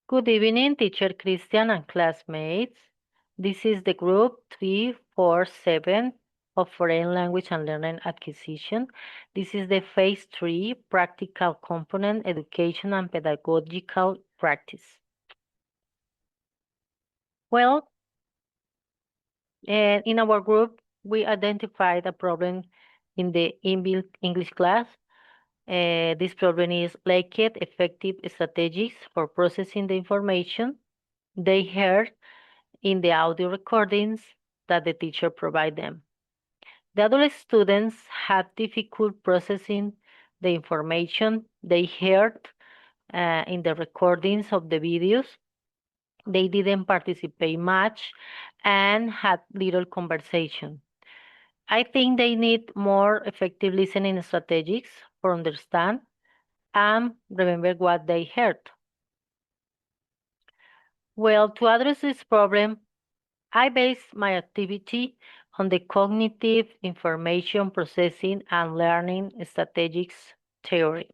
Good evening, teacher Christian and classmates. This is the group 347 of Foreign Language and Learning Acquisition. This is the phase 3 practical component education and pedagogical practice. Well, in our group, we identified a problem in the inbuilt English class. This problem is lacked effective strategies for processing the information they heard in the audio recordings that the teacher provide them. The adult students had difficult processing the information they heard in the recordings of the videos. They didn't participate much and had little conversation. I think they need more effective listening strategies for understand and remember what they heard. Well, to address this problem, I base my activity on the cognitive information processing and learning strategies theory.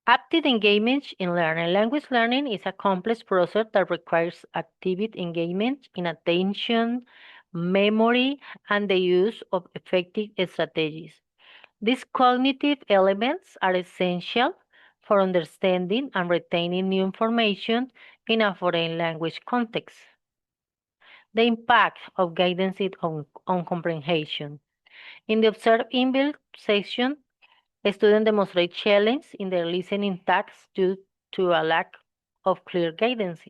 Active engagement in learning. Language learning is a complex process that requires active engagement in attention, memory, and the use of effective strategies. These cognitive elements are essential for understanding and retaining new information in a foreign language context. The impact of guidance on comprehension. In the observed inbuilt section, students demonstrate challenge in their listening tasks due to a lack of clear guidance.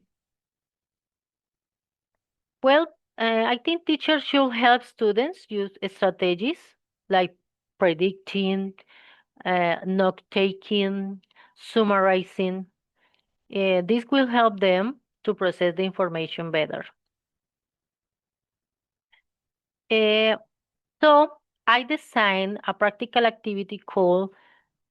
Well, I think teachers should help students use strategies like predicting, note taking, summarizing. This will help them to process the information better. So I designed a practical activity called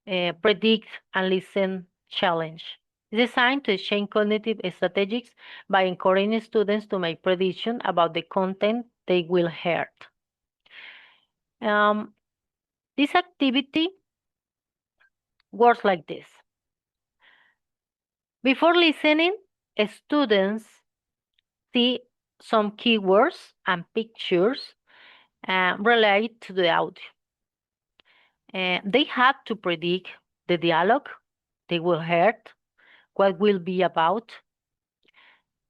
Predict and Listen Challenge. It's designed to exchange cognitive strategies by encouraging students to make predictions about the content they will hear. This activity works like this. Before listening, students see some keywords and pictures relate to the audio. They have to predict the dialogue they will hear, what will be about.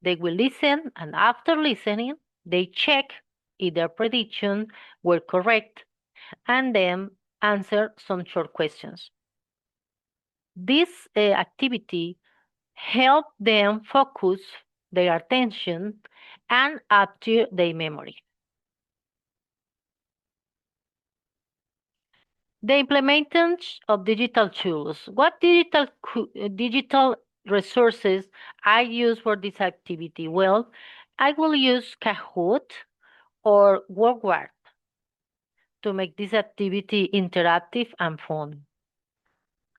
They will listen, and after listening, they check if their predictions were correct, and then answer some short questions. This activity help them focus their attention and update their memory. The implementation of digital tools. What digital resources I use for this activity? Well, I will use Kahoot or WorkWord to make this activity interactive and fun.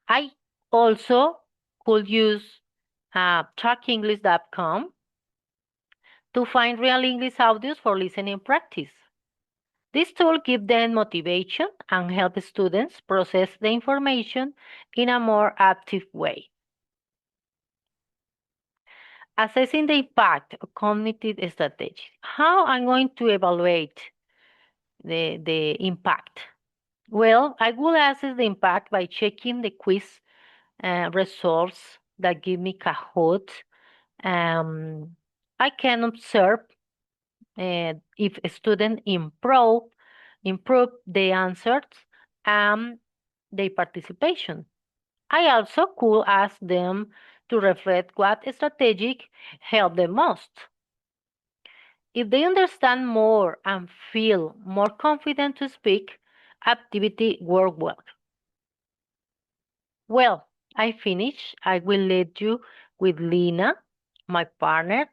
I also could use trackenglish.com to find real English audios for listening practice. This tool gives them motivation and helps students process the information in a more active way. Assessing the impact of cognitive strategies. How I'm going to evaluate the impact? Well, I will assess the impact by checking the quiz results that give me Kahoot. I can observe if a student improve the answers and their participation. I also could ask them to reflect what strategic helped them most. If they understand more and feel more confident to speak, activity work well. Well, I finish. I will leave you with Lina, my partner,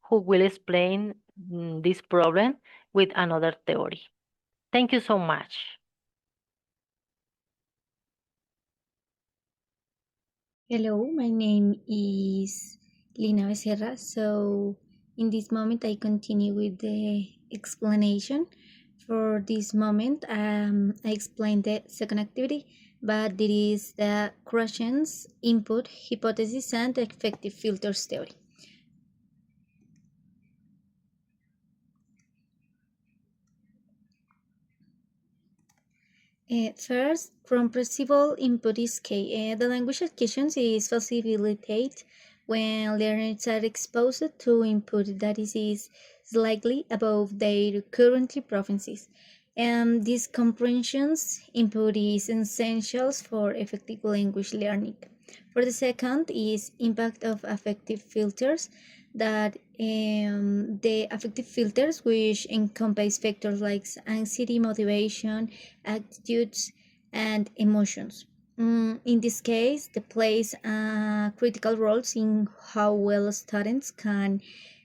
who will explain this problem with another theory. Thank you so much. Hello, my name is Lina Becerra. So in this moment, I continue with the explanation For this moment, I explained the second activity, but there is the questions, input, hypothesis, and effective filters theory. First, compressible input is key. The language acquisition is facilitated when learners are exposed to input that is slightly above their current preferences. And this comprehensions input is essential for effective language learning. For the second is impact of affective filters that the affective filters which encompass factors like anxiety, motivation, attitudes, and emotions. In this case, they plays critical roles in how well students can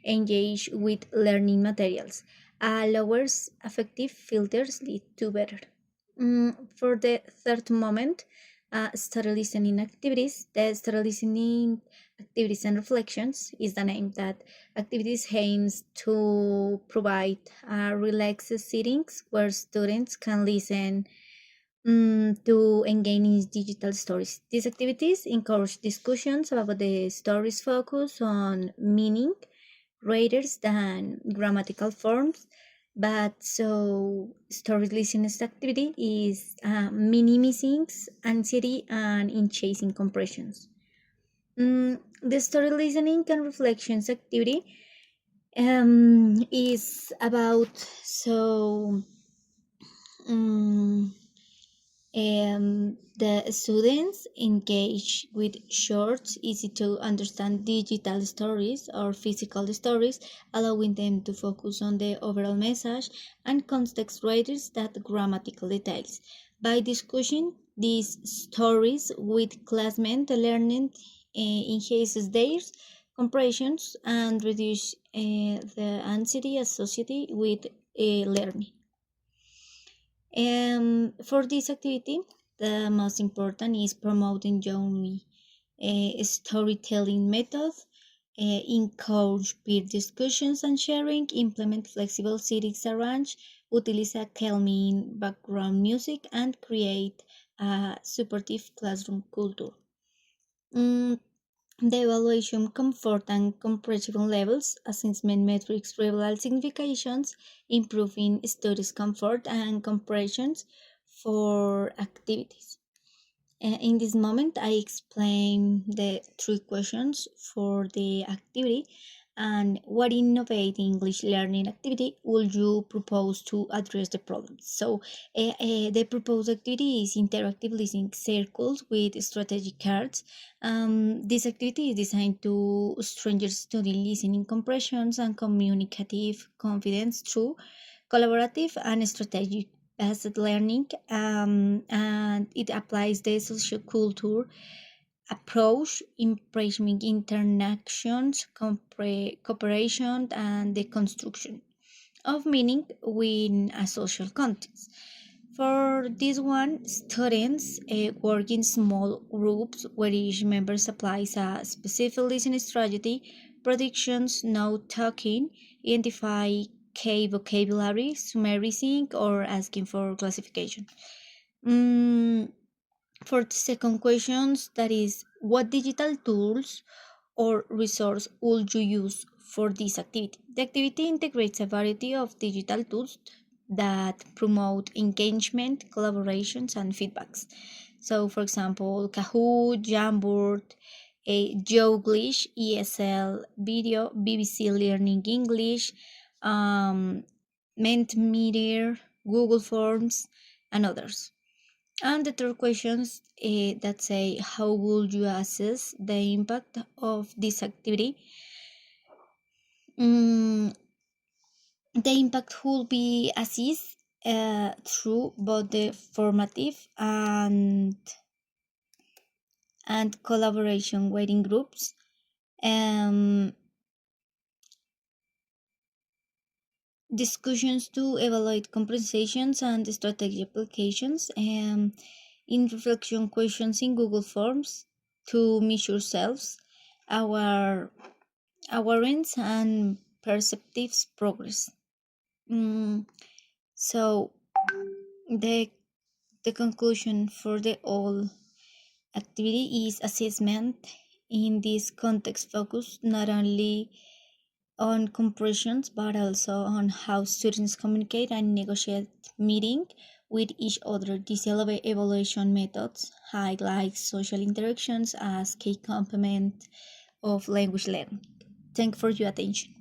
engage with learning materials. Lower affective filters lead to better. For the third moment, study listening activities. The study listening activities and reflections is the name that activities aims to provide relaxed settings where students can listen to engage in digital stories. These activities encourage discussions about the stories focus on meaning rather than grammatical forms. But so story listening activity is minimizing anxiety and in chasing compressions. The story listening and reflections activity is about um, the students engage with short, easy to understand digital stories or physical stories, allowing them to focus on the overall message and context rather than grammatical details. By discussing these stories with classmates, the learning enhances their comprehensions and reduce the anxiety associated with learning. For this activity, the most important is promoting journey storytelling methods, encourage peer discussions and sharing, implement flexible settings arrange, utilize a calming background music, and create a supportive classroom culture. Mm, the evaluation comfort and comprehension levels, assessment metrics reveal significations, improving students' comfort and comprehensions for activities. In this moment, I explain the three questions for the activity and what innovative English learning activity would you propose to address the problem. So, the proposed activity is interactive listening circles with strategic cards. This activity is designed to strengthen student listening comprehensions and communicative confidence through collaborative and strategic based learning, and it applies the social culture approach, embracing interactions, cooperation, and the construction of meaning within a social context. For this one, students work in small groups where each member supplies a specific listening strategy, predictions, note taking, identify key vocabulary, summarizing, or asking for classification. Mm, for the second questions, that is, what digital tools or resource would you use for this activity? The activity integrates a variety of digital tools that promote engagement, collaborations, and feedbacks. So, for example, Kahoot, Jamboard, Jouglish, ESL Video, BBC Learning English, um, Mentimeter, Google Forms, and others. And the third questions that say, how would you assess the impact of this activity? Mm, the impact will be assessed through both the formative and collaboration waiting groups. Um, Discussions to evaluate compensations and strategy applications, in reflection questions in Google Forms to measure selves, our awareness and perceptive progress. Mm, So the the conclusion for the whole activity is assessment. In this context, focus not only on compressions but also on how students communicate and negotiate meeting with each other. These evaluation methods highlight social interactions as key component of language learning. Thank you for your attention.